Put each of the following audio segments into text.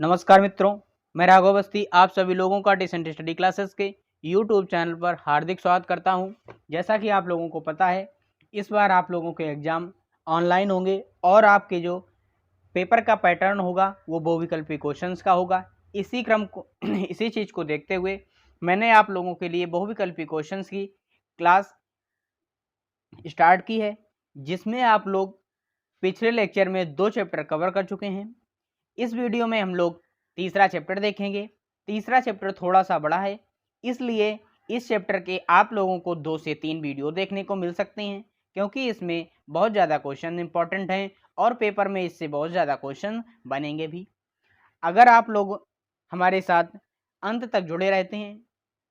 नमस्कार मित्रों, मैं राघव अवस्थी आप सभी लोगों का डिसेंट स्टडी क्लासेस के यूट्यूब चैनल पर हार्दिक स्वागत करता हूं। जैसा कि आप लोगों को पता है, इस बार आप लोगों के एग्ज़ाम ऑनलाइन होंगे और आपके जो पेपर का पैटर्न होगा वो बहुविकल्पी क्वेश्चंस का होगा। इसी क्रम को इसी चीज़ को देखते हुए मैंने आप लोगों के लिए बहुविकल्पी क्वेश्चंस की क्लास स्टार्ट की है, जिसमें आप लोग पिछले लेक्चर में 2 चैप्टर कवर कर चुके हैं। इस वीडियो में हम लोग तीसरा चैप्टर देखेंगे। तीसरा चैप्टर थोड़ा सा बड़ा है, इसलिए इस चैप्टर के आप लोगों को 2 से 3 वीडियो देखने को मिल सकते हैं, क्योंकि इसमें बहुत ज़्यादा क्वेश्चन इंपॉर्टेंट हैं और पेपर में इससे बहुत ज़्यादा क्वेश्चन बनेंगे भी। अगर आप लोग हमारे साथ अंत तक जुड़े रहते हैं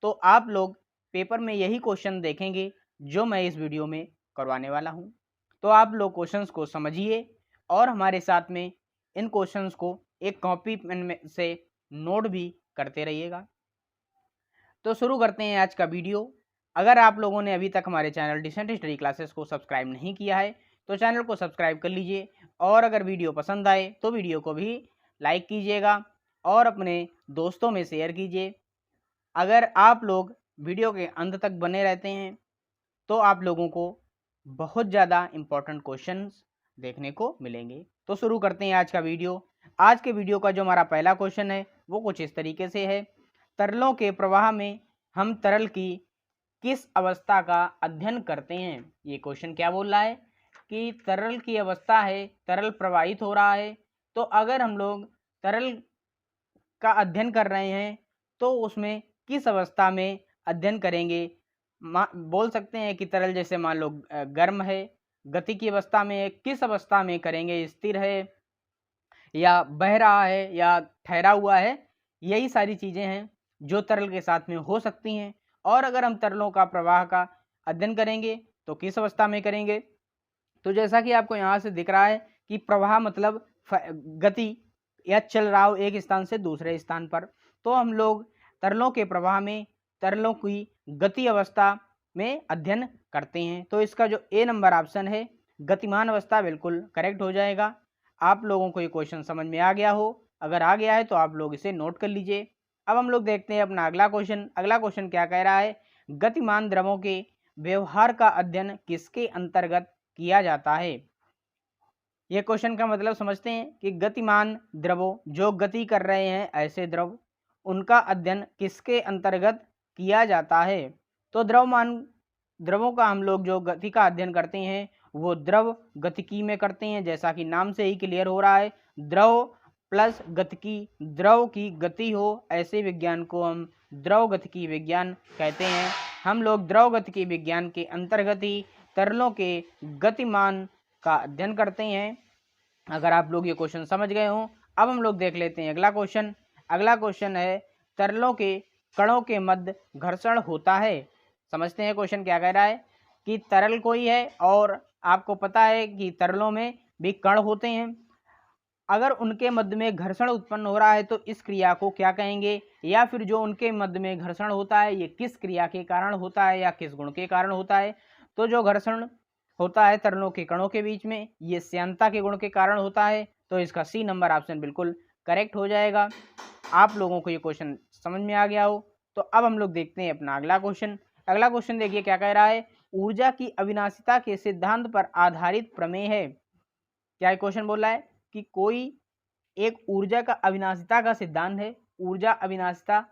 तो आप लोग पेपर में यही क्वेश्चन देखेंगे जो मैं इस वीडियो में करवाने वाला हूं। तो आप लोग क्वेश्चंस को समझिए और हमारे साथ में इन क्वेश्चंस को एक कॉपी पेन में से नोट भी करते रहिएगा। तो शुरू करते हैं आज का वीडियो। अगर आप लोगों ने अभी तक हमारे चैनल डिसेंट स्टडी क्लासेस को सब्सक्राइब नहीं किया है तो चैनल को सब्सक्राइब कर लीजिए, और अगर वीडियो पसंद आए तो वीडियो को भी लाइक कीजिएगा और अपने दोस्तों में शेयर कीजिए। अगर आप लोग वीडियो के अंत तक बने रहते हैं तो आप लोगों को बहुत ज़्यादा इम्पोर्टेंट क्वेश्चंस देखने को मिलेंगे। तो शुरू करते हैं आज का वीडियो। आज के वीडियो का जो हमारा पहला क्वेश्चन है वो कुछ इस तरीके से है। तरलों के प्रवाह में हम तरल की किस अवस्था का अध्ययन करते हैं। ये क्वेश्चन क्या बोल रहा है कि तरल की अवस्था है, तरल प्रवाहित हो रहा है, तो अगर हम लोग तरल का अध्ययन कर रहे हैं तो उसमें किस अवस्था में अध्ययन करेंगे। बोल सकते हैं कि तरल जैसे मान लो गर्म है, गति की अवस्था में किस अवस्था में करेंगे, स्थिर है या बह रहा है या ठहरा हुआ है। यही सारी चीज़ें हैं जो तरल के साथ में हो सकती हैं। और अगर हम तरलों का प्रवाह का अध्ययन करेंगे तो किस अवस्था में करेंगे। तो जैसा कि आपको यहाँ से दिख रहा है कि प्रवाह मतलब गति या चल रहा हो एक स्थान से दूसरे स्थान पर, तो हम लोग तरलों के प्रवाह में तरलों की गति अवस्था में अध्ययन करते हैं। तो इसका जो ए नंबर ऑप्शन है गतिमान अवस्था बिल्कुल करेक्ट हो जाएगा। आप लोगों को ये क्वेश्चन समझ में आ गया हो, अगर आ गया है तो आप लोग इसे नोट कर लीजिए। अब हम लोग देखते हैं अपना अगला क्वेश्चन। अगला क्वेश्चन क्या कह रहा है, गतिमान द्रवों के व्यवहार का अध्ययन किसके अंतर्गत किया जाता है। ये क्वेश्चन का मतलब समझते हैं कि गतिमान द्रवों जो गति कर रहे हैं ऐसे द्रव, उनका अध्ययन किसके अंतर्गत किया जाता है। तो द्रवों का हम लोग जो गति का अध्ययन करते हैं वो द्रव गतिकी में करते हैं। जैसा कि नाम से ही क्लियर हो रहा है, द्रव प्लस गतिकी, द्रव की गति हो ऐसे विज्ञान को हम द्रव गतिकी विज्ञान कहते हैं। हम लोग द्रव गतिकी विज्ञान के अंतर्गत ही तरलों के गतिमान का अध्ययन करते हैं। अगर आप लोग ये क्वेश्चन समझ गए हों, अब हम लोग देख लेते हैं अगला क्वेश्चन। अगला क्वेश्चन है तरलों के कणों के मध्य घर्षण होता है। समझते हैं क्वेश्चन क्या कह रहा है कि तरल कोई है और आपको पता है कि तरलों में भी कण होते हैं। अगर उनके मध्य में घर्षण उत्पन्न हो रहा है तो इस क्रिया को क्या कहेंगे, या फिर जो उनके मध्य में घर्षण होता है ये किस क्रिया के कारण होता है या किस गुण के कारण होता है। तो जो घर्षण होता है तरलों के कणों के बीच में ये श्यानता के गुण के कारण होता है। तो इसका सी नंबर ऑप्शन बिल्कुल करेक्ट हो जाएगा। आप लोगों को ये क्वेश्चन समझ में आ गया हो। तो अब हम लोग देखते हैं अपना अगला क्वेश्चन। अगला क्वेश्चन देखिए क्या कह रहा है, ऊर्जा की अविनाशिता के सिद्धांत पर आधारित प्रमेय है। क्या क्वेश्चन बोल रहा है कि कोई एक ऊर्जा का अविनाशिता का सिद्धांत है, ऊर्जा अविनाशिता,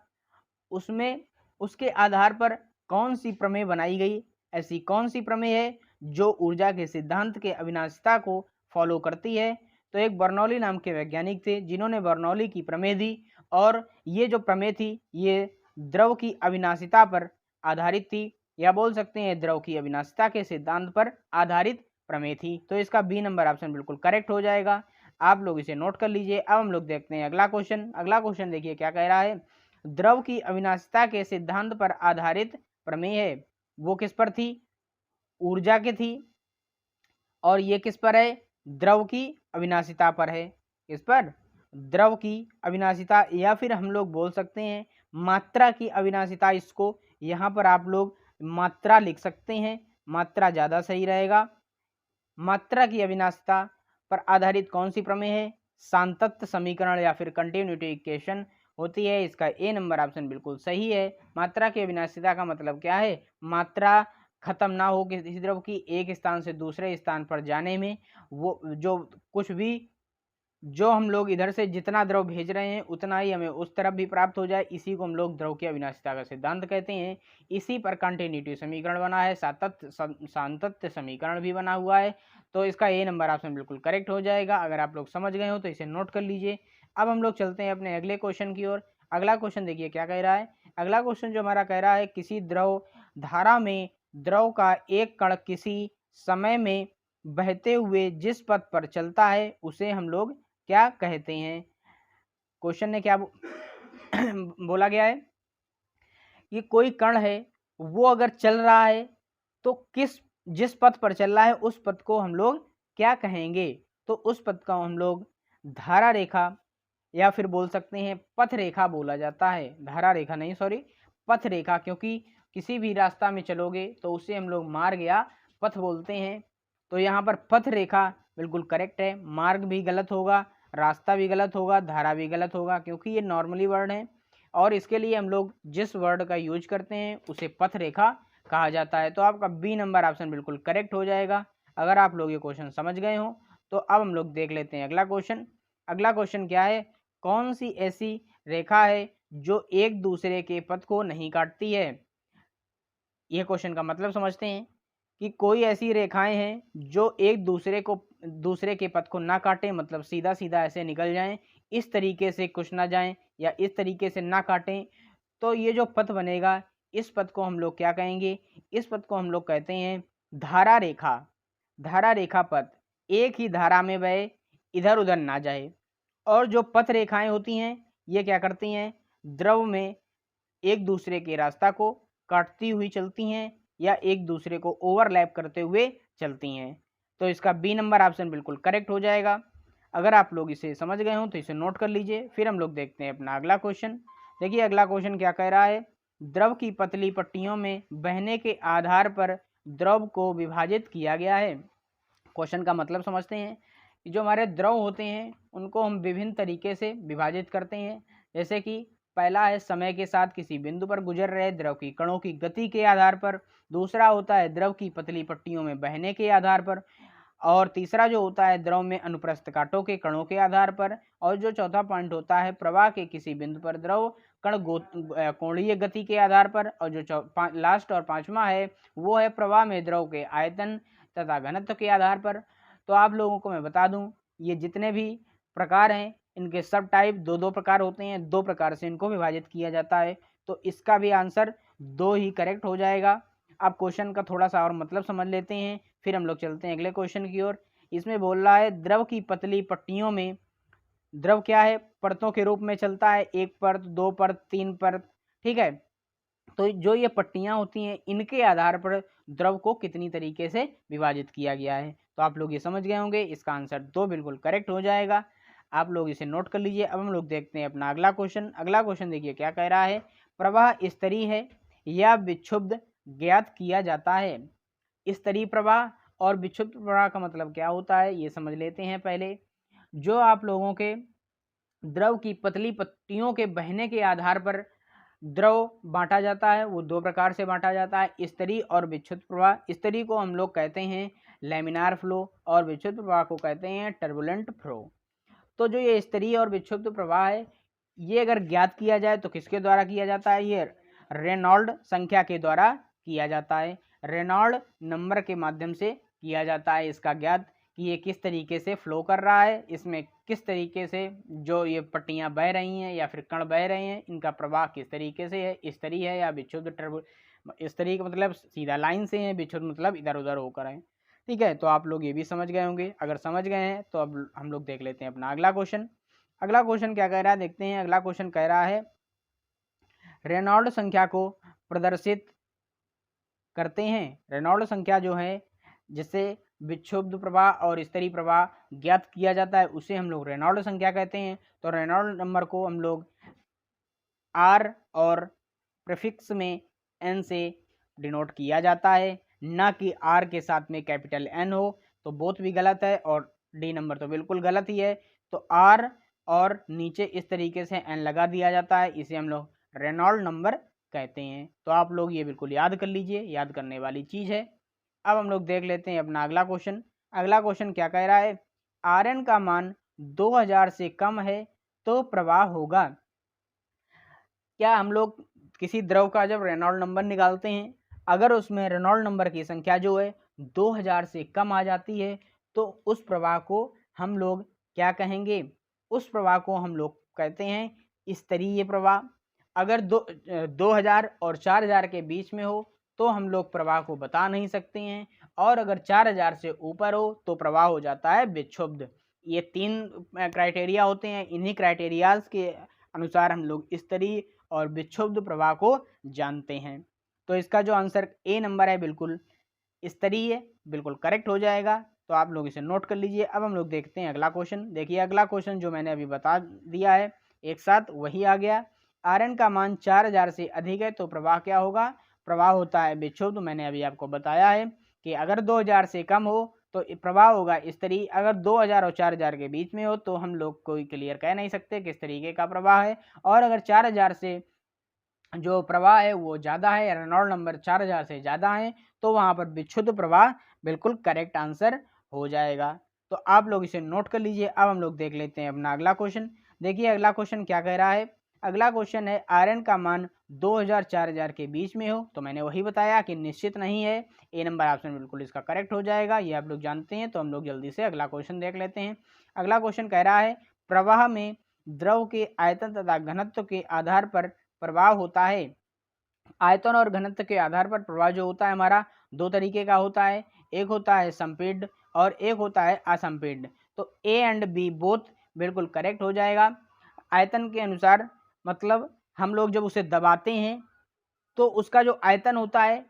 उसमें उसके आधार पर कौन सी प्रमेय बनाई गई। ऐसी कौन सी प्रमेय है जो ऊर्जा के सिद्धांत के अविनाशिता को फॉलो करती है। तो एक बर्नौली नाम के वैज्ञानिक थे जिन्होंने बर्नौली की प्रमेय दी, और ये जो प्रमेय थी ये द्रव की अविनाशिता पर आधारित थी, या बोल सकते हैं द्रव की अविनाशिता के सिद्धांत पर आधारित प्रमेय थी। तो इसका बी नंबर ऑप्शन बिल्कुल करेक्ट हो जाएगा। आप लोग इसे नोट कर लीजिए। अब हम लोग देखते हैं अगला क्वेश्चन। अगला क्वेश्चन देखिए क्या कह रहा है, द्रव की अविनाशिता के सिद्धांत पर आधारित प्रमेय है, वो किस पर थी, ऊर्जा की थी, और ये किस पर है, द्रव की अविनाशिता पर है। किस पर, द्रव की अविनाशिता, या फिर हम लोग बोल सकते हैं मात्रा की अविनाशिता। इसको यहाँ पर आप लोग मात्रा लिख सकते हैं, मात्रा ज़्यादा सही रहेगा। मात्रा की अविनाशिता पर आधारित कौन सी प्रमेय है, सातत्य समीकरण या फिर कंटिन्यूटी इक्वेशन होती है। इसका ए नंबर ऑप्शन बिल्कुल सही है। मात्रा की अविनाशिता का मतलब क्या है? मात्रा खत्म ना हो किसी द्रव की एक स्थान से दूसरे स्थान पर जाने में, वो जो कुछ भी जो हम लोग इधर से जितना द्रव भेज रहे हैं उतना ही हमें उस तरफ भी प्राप्त हो जाए, इसी को हम लोग द्रव की अविनाशिता का सिद्धांत कहते हैं। इसी पर कंटिन्यूटी समीकरण बना है, सातत्य समीकरण भी बना हुआ है। तो इसका ए नंबर ऑप्शन बिल्कुल करेक्ट हो जाएगा। अगर आप लोग समझ गए हो तो इसे नोट कर लीजिए। अब हम लोग चलते हैं अपने अगले क्वेश्चन की ओर। अगला क्वेश्चन देखिए क्या कह रहा है। अगला क्वेश्चन जो हमारा कह रहा है, किसी द्रव धारा में द्रव का एक कण किसी समय में बहते हुए जिस पथ पर चलता है उसे हम लोग क्या कहते हैं? क्वेश्चन ने क्या बोला गया है कि कोई कण है वो अगर चल रहा है तो जिस पथ पर चल रहा है उस पथ को हम लोग क्या कहेंगे? तो उस पथ को हम लोग धारा रेखा या फिर बोल सकते हैं पथ रेखा बोला जाता है। धारा रेखा नहीं, सॉरी, पथ रेखा, क्योंकि किसी भी रास्ता में चलोगे तो उसे हम लोग मार्ग या पथ बोलते हैं। तो यहाँ पर पथ रेखा बिल्कुल करेक्ट है। मार्ग भी गलत होगा, रास्ता भी गलत होगा, धारा भी गलत होगा, क्योंकि ये नॉर्मली वर्ड है और इसके लिए हम लोग जिस वर्ड का यूज करते हैं उसे पथ रेखा कहा जाता है। तो आपका बी नंबर ऑप्शन बिल्कुल करेक्ट हो जाएगा। अगर आप लोग ये क्वेश्चन समझ गए हो तो अब हम लोग देख लेते हैं अगला क्वेश्चन। अगला क्वेश्चन क्या है? कौन सी ऐसी रेखा है जो एक दूसरे के पथ को नहीं काटती है? यह क्वेश्चन का मतलब समझते हैं कि कोई ऐसी रेखाएं हैं जो एक दूसरे के पथ को ना काटें, मतलब सीधा सीधा ऐसे निकल जाएं, इस तरीके से कुछ ना जाएं या इस तरीके से ना काटें। तो ये जो पथ बनेगा इस पथ को हम लोग क्या कहेंगे? इस पथ को हम लोग कहते हैं धारा रेखा। धारा रेखा पथ एक ही धारा में बहे, इधर उधर ना जाए। और जो पथ रेखाएं होती हैं ये क्या करती हैं? द्रव में एक दूसरे के रास्ता को काटती हुई चलती हैं या एक दूसरे को ओवरलैप करते हुए चलती हैं। तो इसका बी नंबर ऑप्शन बिल्कुल करेक्ट हो जाएगा। अगर आप लोग इसे समझ गए हो तो इसे नोट कर लीजिए। फिर हम लोग देखते हैं अपना अगला क्वेश्चन। देखिए अगला क्वेश्चन क्या कह रहा है। द्रव की पतली पट्टियों में बहने के आधार पर द्रव को विभाजित किया गया है। क्वेश्चन का मतलब समझते हैं कि जो हमारे द्रव होते हैं उनको हम विभिन्न तरीके से विभाजित करते हैं। जैसे कि पहला है समय के साथ किसी बिंदु पर गुजर रहे द्रव की कणों की गति के आधार पर, दूसरा होता है द्रव की पतली पट्टियों में बहने के आधार पर, और तीसरा जो होता है द्रव में अनुप्रस्थ कांटों के कणों के आधार पर, और जो चौथा पॉइंट होता है प्रवाह के किसी बिंदु पर द्रव कण कोणीय गति के आधार पर, और जो लास्ट और पांचवा है वो है प्रवाह में द्रव के आयतन तथा घनत्व के आधार पर। तो आप लोगों को मैं बता दूं ये जितने भी प्रकार हैं इनके सब टाइप दो दो प्रकार होते हैं, दो प्रकार से इनको विभाजित किया जाता है। तो इसका भी आंसर दो ही करेक्ट हो जाएगा। आप क्वेश्चन का थोड़ा सा और मतलब समझ लेते हैं, फिर हम लोग चलते हैं अगले क्वेश्चन की ओर। इसमें बोल रहा है द्रव की पतली पट्टियों में, द्रव क्या है? परतों के रूप में चलता है, एक परत, दो परत, तीन परत, ठीक है। तो जो ये पट्टियां होती हैं इनके आधार पर द्रव को कितनी तरीके से विभाजित किया गया है। तो आप लोग ये समझ गए होंगे, इसका आंसर दो बिल्कुल करेक्ट हो जाएगा। आप लोग इसे नोट कर लीजिए। अब हम लोग देखते हैं अपना अगला क्वेश्चन। अगला क्वेश्चन देखिए क्या कह रहा है। प्रवाह स्तरीय है या विक्षुब्ध ज्ञात किया जाता है। स्तरीय प्रवाह और विक्षुब्ध प्रवाह का मतलब क्या होता है ये समझ लेते हैं पहले। जो आप लोगों के द्रव की पतली पट्टियों के बहने के आधार पर द्रव बांटा जाता है, वो दो प्रकार से बांटा जाता है, स्तरीय और विक्षुब्ध प्रवाह। स्तरीय को हम लोग कहते हैं लैमिनार फ्लो और विक्षुब्ध प्रवाह को कहते हैं टर्बुलेंट फ्लो। तो जो ये स्तरीय और विक्षुब्ध प्रवाह है ये अगर ज्ञात किया जाए तो किसके द्वारा किया जाता है? ये रेनॉल्ड संख्या के द्वारा किया जाता है। रेनॉल्ड नंबर के माध्यम से किया जाता है इसका ज्ञात कि ये किस तरीके से फ्लो कर रहा है, इसमें किस तरीके से जो ये पट्टियां बह रही हैं या फिर कण बह रहे हैं इनका प्रवाह किस तरीके से है, स्तरीय है या विक्षुब्ध। स्तरीय का मतलब सीधा लाइन से है, विक्षुब्ध मतलब इधर उधर होकर है, ठीक है। तो आप लोग ये भी समझ गए होंगे। अगर समझ गए हैं तो अब हम लोग देख लेते हैं अपना अगला क्वेश्चन। अगला क्वेश्चन क्या कह रहा है देखते हैं। अगला क्वेश्चन कह रहा है रेनॉल्ड संख्या को प्रदर्शित करते हैं। रेनॉल्ड संख्या जो है जिससे विक्षुब्ध प्रवाह और स्तरीय प्रवाह ज्ञात किया जाता है उसे हम लोग रेनॉल्ड संख्या कहते हैं। तो रेनॉल्ड नंबर को हम लोग आर और प्रीफिक्स में एन से डिनोट किया जाता है, ना कि आर के साथ में कैपिटल एन हो। तो बोथ भी गलत है और डी नंबर तो बिल्कुल गलत ही है, तो आर और नीचे इस तरीके से एन लगा दिया जाता है, इसे हम लोग रेनॉल्ड नंबर कहते हैं। तो आप लोग ये बिल्कुल याद कर लीजिए, याद करने वाली चीज़ है। अब हम लोग देख लेते हैं अपना अगला क्वेश्चन। अगला क्वेश्चन क्या कह रहा है, आर एन का मान 2000 से कम है तो प्रवाह होगा। क्या हम लोग किसी द्रव का जब रेनॉल्ड नंबर निकालते हैं, अगर उसमें रेनॉल्ड नंबर की संख्या जो है 2000 से कम आ जाती है तो उस प्रवाह को हम लोग क्या कहेंगे, उस प्रवाह को हम लोग कहते हैं स्तरीय प्रवाह। अगर 2000 और 4000 के बीच में हो तो हम लोग प्रवाह को बता नहीं सकते हैं, और अगर 4000 से ऊपर हो तो प्रवाह हो जाता है विक्षुब्ध। ये 3 क्राइटेरिया होते हैं, इन्हीं क्राइटेरियाज के अनुसार हम लोग स्तरीय और विक्षुब्ध प्रवाह को जानते हैं। तो इसका जो आंसर ए नंबर है बिल्कुल स्तरीय, बिल्कुल करेक्ट हो जाएगा। तो आप लोग इसे नोट कर लीजिए। अब हम लोग देखते हैं अगला क्वेश्चन। देखिए अगला क्वेश्चन जो मैंने अभी बता दिया है एक साथ वही आ गया। आर एन का मान 4000 से अधिक है तो प्रवाह क्या होगा, प्रवाह होता है विक्षुब्ध। मैंने अभी आपको बताया है कि अगर 2000 से कम हो तो प्रवाह होगा स्तरीय, अगर 2000 और 4000 के बीच में हो तो हम लोग कोई क्लियर कह नहीं सकते किस तरीके का प्रवाह है, और अगर 4000 से जो प्रवाह है वो ज़्यादा है, रेनॉल्ड नंबर 4000 से ज़्यादा है, तो वहाँ पर विक्षुब्ध प्रवाह बिल्कुल करेक्ट आंसर हो जाएगा। तो आप लोग इसे नोट कर लीजिए। अब हम लोग देख लेते हैं अपना अगला क्वेश्चन। देखिए अगला क्वेश्चन क्या कह रहा है। अगला क्वेश्चन है आर एन का मान 2000-4000 के बीच में हो, तो मैंने वही बताया कि निश्चित नहीं है। ए नंबर ऑप्शन बिल्कुल इसका करेक्ट हो जाएगा, ये आप लोग जानते हैं। तो हम लोग जल्दी से अगला क्वेश्चन देख लेते हैं। अगला क्वेश्चन कह रहा है प्रवाह में द्रव के आयतन तथा घनत्व के आधार पर प्रवाह होता है। आयतन और घनत्व के आधार पर प्रवाह जो होता है हमारा दो तरीके का होता है, एक होता है संपीड्ड और एक होता है असंपीड्ड। तो ए एंड बी बोथ बिल्कुल करेक्ट हो जाएगा। आयतन के अनुसार मतलब हम लोग जब उसे दबाते हैं तो उसका जो आयतन होता है,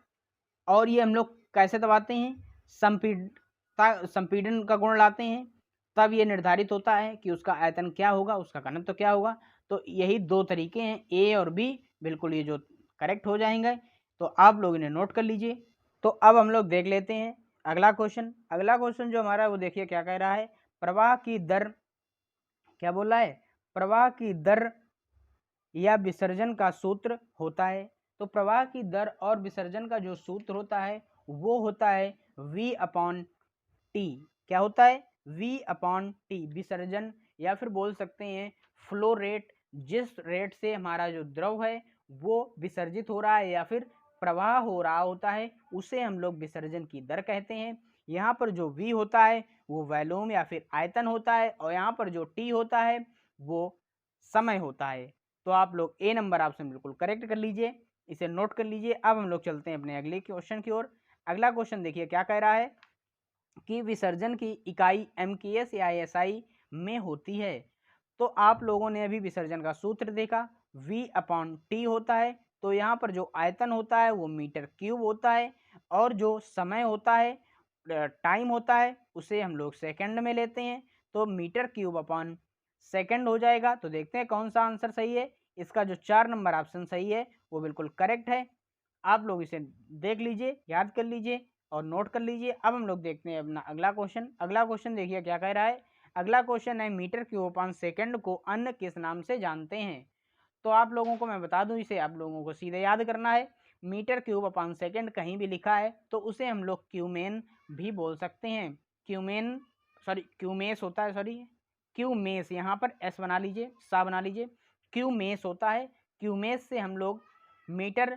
और ये हम लोग कैसे दबाते हैं, संपीड़न का गुण लाते हैं, तब ये निर्धारित होता है कि उसका आयतन क्या होगा, उसका घनत्व क्या होगा। तो यही दो तरीके हैं, ए और बी, बिल्कुल ये जो करेक्ट हो जाएंगे। तो आप लोग इन्हें नोट कर लीजिए। तो अब हम लोग देख लेते हैं अगला क्वेश्चन। अगला क्वेश्चन जो हमारा है वो देखिए क्या कह रहा है, प्रवाह की दर, क्या बोल रहा है, प्रवाह की दर या विसर्जन का सूत्र होता है। तो प्रवाह की दर और विसर्जन का जो सूत्र होता है वो होता है v अपॉन टी। क्या होता है, v अपॉन टी, विसर्जन या फिर बोल सकते हैं फ्लो रेट। जिस रेट से हमारा जो द्रव है वो विसर्जित हो रहा है या फिर प्रवाह हो रहा होता है उसे हम लोग विसर्जन की दर कहते हैं। यहाँ पर जो v होता है वो वॉल्यूम या फिर आयतन होता है, और यहाँ पर जो t होता है वो समय होता है। तो आप लोग ए नंबर ऑप्शन बिल्कुल करेक्ट कर लीजिए, इसे नोट कर लीजिए। अब हम लोग चलते हैं अपने अगले क्वेश्चन की ओर। अगला क्वेश्चन देखिए क्या कह रहा है कि विसर्जन की इकाई एमकेएस या एसआई में होती है। तो आप लोगों ने अभी विसर्जन का सूत्र देखा, v अपॉन टी होता है। तो यहाँ पर जो आयतन होता है वो मीटर क्यूब होता है, और जो समय होता है, टाइम होता है, उसे हम लोग सेकंड में लेते हैं। तो मीटर क्यूब अपॉन सेकंड हो जाएगा। तो देखते हैं कौन सा आंसर सही है। इसका जो 4 नंबर ऑप्शन सही है वो बिल्कुल करेक्ट है। आप लोग इसे देख लीजिए, याद कर लीजिए और नोट कर लीजिए। अब हम लोग देखते हैं अपना अगला क्वेश्चन। अगला क्वेश्चन देखिए क्या कह रहा है। अगला क्वेश्चन है मीटर क्यूब अपॉन सेकंड को अन्य किस नाम से जानते हैं। तो आप लोगों को मैं बता दूं, इसे आप लोगों को सीधे याद करना है। मीटर क्यूब अपॉन सेकंड कहीं भी लिखा है तो उसे हम लोग क्यूमेन भी बोल सकते हैं। क्यूमेन, सॉरी क्यूमेस होता है, सॉरी क्यूमेस, यहाँ पर एस बना लीजिए, सा बना लीजिए, क्यूमेस होता है। क्यूमेस से हम लोग मीटर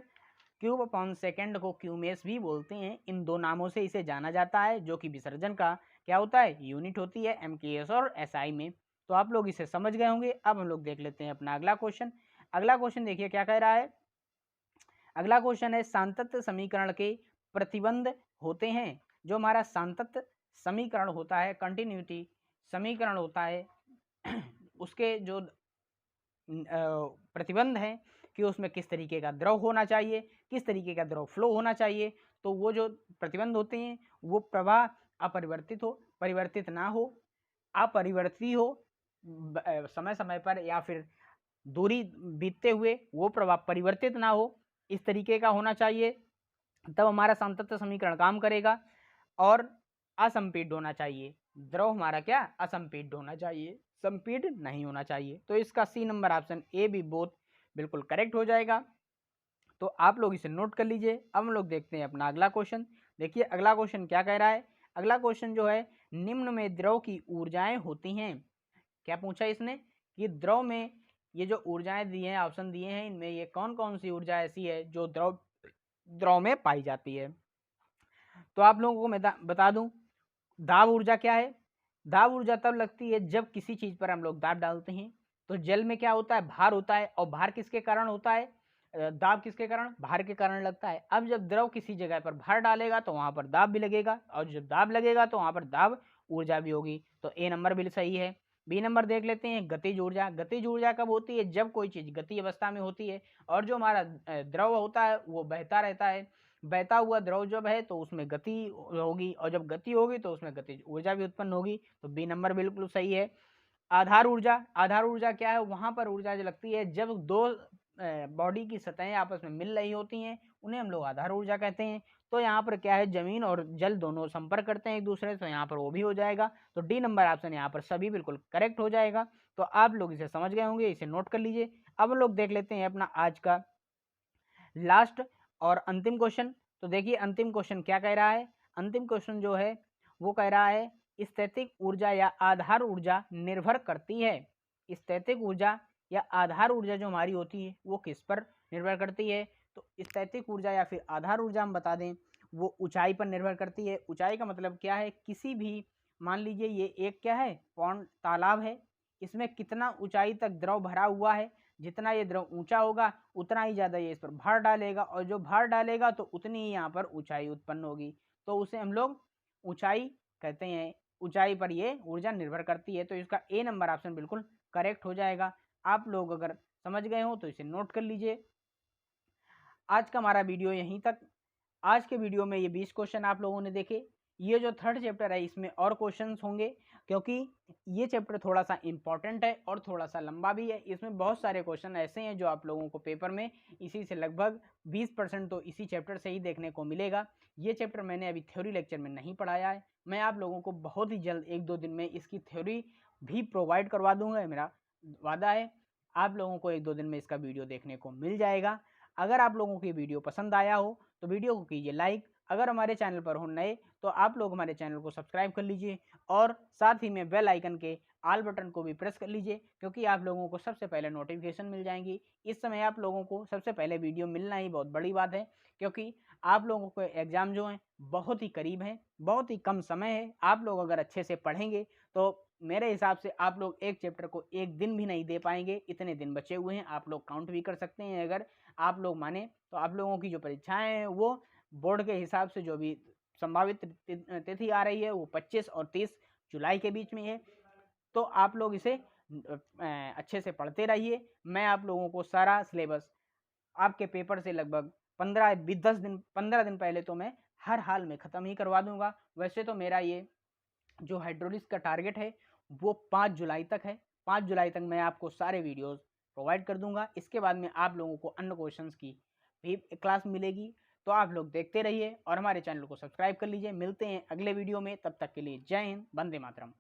क्यूब अपॉन सेकंड को क्यूमेस भी बोलते हैं। इन दो नामों से इसे जाना जाता है, जो कि विसर्जन का क्या होता है, यूनिट होती है एमकेएस और एसआई में। तो आप लोग इसे समझ गए होंगे। अब हम लोग देख लेते हैं अपना अगला क्वेश्चन। अगला क्वेश्चन देखिए क्या कह रहा है। अगला क्वेश्चन है सांतत्य समीकरण के प्रतिबंध होते हैं। जो हमारा सांतत्य समीकरण होता है, कंटिन्यूटी समीकरण होता है, उसके जो प्रतिबंध है कि उसमें किस तरीके का द्रव होना चाहिए, किस तरीके का द्रव फ्लो होना चाहिए। तो वो जो प्रतिबंध होते हैं वो प्रवाह अपरिवर्तित हो, परिवर्तित ना हो, अपरिवर्ती हो समय समय पर, या फिर दूरी बीतते हुए वो प्रवाह परिवर्तित ना हो, इस तरीके का होना चाहिए, तब हमारा सांतत्य समीकरण काम करेगा। और असंपीड्य होना चाहिए। द्रव हमारा क्या, असंपीड्य होना चाहिए, संपीड्य नहीं होना चाहिए। तो इसका सी नंबर ऑप्शन ए भी बोथ बिल्कुल करेक्ट हो जाएगा। तो आप लोग इसे नोट कर लीजिए। अब हम लोग देखते हैं अपना अगला क्वेश्चन। देखिए अगला क्वेश्चन क्या कह रहा है। अगला क्वेश्चन जो है, निम्न में द्रव की ऊर्जाएं होती हैं। क्या पूछा इसने कि द्रव में ये जो ऊर्जाएं दी हैं, ऑप्शन दिए हैं, इनमें ये कौन कौन सी ऊर्जा ऐसी है जो द्रव में पाई जाती है। तो आप लोगों को मैं बता दूं, दाब ऊर्जा क्या है। दाब ऊर्जा तब लगती है जब किसी चीज पर हम लोग दाब डालते हैं। तो जल में क्या होता है, भार होता है, और भार किसके कारण होता है, दाब किसके कारण, भार के कारण लगता है। अब जब द्रव किसी जगह पर भार डालेगा तो वहां पर दाब भी लगेगा, और जब दाब लगेगा तो वहां पर दाब ऊर्जा भी होगी। तो ए नंबर बिल्कुल सही है। बी नंबर देख लेते हैं, गतिज ऊर्जा। गतिज ऊर्जा कब होती है, जब कोई चीज गति अवस्था में होती है और जो हमारा द्रव होता है वो बहता रहता है। बहता हुआ द्रव जब है तो उसमें गति होगी, और जब गति होगी तो उसमें गतिज ऊर्जा भी उत्पन्न होगी। तो बी नंबर बिल्कुल सही है। आधार ऊर्जा। आधार ऊर्जा क्या है, वहां पर ऊर्जा जो लगती है जब दो बॉडी की सतहें आपस में मिल रही होती हैं, उन्हें हम लोग आधार ऊर्जा कहते हैं। तो यहाँ पर क्या है, जमीन और जल दोनों संपर्क करते हैं एक दूसरे से, तो यहाँ पर वो भी हो जाएगा। तो डी नंबर ऑप्शन यहाँ पर सभी बिल्कुल करेक्ट हो जाएगा। तो आप लोग इसे समझ गए होंगे, इसे नोट कर लीजिए। अब हम लोग देख लेते हैं अपना आज का लास्ट और अंतिम क्वेश्चन। तो देखिए अंतिम क्वेश्चन क्या कह रहा है। अंतिम क्वेश्चन जो है वो कह रहा है, स्थैतिक ऊर्जा या आधार ऊर्जा निर्भर करती है। स्थैतिक ऊर्जा या आधार ऊर्जा जो हमारी होती है वो किस पर निर्भर करती है। तो स्थैतिक ऊर्जा या फिर आधार ऊर्जा हम बता दें, वो ऊंचाई पर निर्भर करती है। ऊंचाई का मतलब क्या है, किसी भी, मान लीजिए ये एक क्या है, पौंड तालाब है, इसमें कितना ऊंचाई तक द्रव भरा हुआ है, जितना ये द्रव ऊंचा होगा उतना ही ज़्यादा ये इस पर भार डालेगा, और जो भार डालेगा तो उतनी ही यहाँ पर ऊंचाई उत्पन्न होगी। तो उसे हम लोग ऊंचाई कहते हैं। ऊंचाई पर ये ऊर्जा निर्भर करती है। तो इसका ए नंबर ऑप्शन बिल्कुल करेक्ट हो जाएगा। आप लोग अगर समझ गए हो तो इसे नोट कर लीजिए। आज का हमारा वीडियो यहीं तक। आज के वीडियो में ये 20 क्वेश्चन आप लोगों ने देखे। ये जो थर्ड चैप्टर है इसमें और क्वेश्चंस होंगे, क्योंकि ये चैप्टर थोड़ा सा इंपॉर्टेंट है और थोड़ा सा लंबा भी है। इसमें बहुत सारे क्वेश्चन ऐसे हैं जो आप लोगों को पेपर में इसी से लगभग 20% तो इसी चैप्टर से ही देखने को मिलेगा। ये चैप्टर मैंने अभी थ्योरी लेक्चर में नहीं पढ़ाया है। मैं आप लोगों को बहुत ही जल्द 1-2 दिन में इसकी थ्योरी भी प्रोवाइड करवा दूंगा, मेरा वादा है। आप लोगों को 1-2 दिन में इसका वीडियो देखने को मिल जाएगा। अगर आप लोगों को ये वीडियो पसंद आया हो तो वीडियो को कीजिए लाइक। अगर हमारे चैनल पर हो नए तो आप लोग हमारे चैनल को सब्सक्राइब कर लीजिए, और साथ ही में बेल आइकन के आल बटन को भी प्रेस कर लीजिए, क्योंकि आप लोगों को सबसे पहले नोटिफिकेशन मिल जाएंगी। इस समय आप लोगों को सबसे पहले वीडियो मिलना ही बहुत बड़ी बात है, क्योंकि आप लोगों को एग्ज़ाम जो हैं बहुत ही करीब हैं, बहुत ही कम समय है। आप लोग अगर अच्छे से पढ़ेंगे तो मेरे हिसाब से आप लोग एक चैप्टर को एक दिन भी नहीं दे पाएंगे, इतने दिन बचे हुए हैं। आप लोग काउंट भी कर सकते हैं अगर आप लोग माने तो। आप लोगों की जो परीक्षाएं हैं वो बोर्ड के हिसाब से जो भी संभावित तिथि आ रही है वो 25 और 30 जुलाई के बीच में है। तो आप लोग इसे अच्छे से पढ़ते रहिए। मैं आप लोगों को सारा सिलेबस आपके पेपर से लगभग 15 दिन पहले तो मैं हर हाल में ख़त्म ही करवा दूंगा। वैसे तो मेरा ये जो हाइड्रोलिक्स का टारगेट है वो 5 जुलाई तक है। 5 जुलाई तक मैं आपको सारे वीडियोस प्रोवाइड कर दूंगा। इसके बाद में आप लोगों को अन्य क्वेश्चंस की भी क्लास मिलेगी। तो आप लोग देखते रहिए और हमारे चैनल को सब्सक्राइब कर लीजिए। मिलते हैं अगले वीडियो में, तब तक के लिए जय हिंद, वंदे मातरम।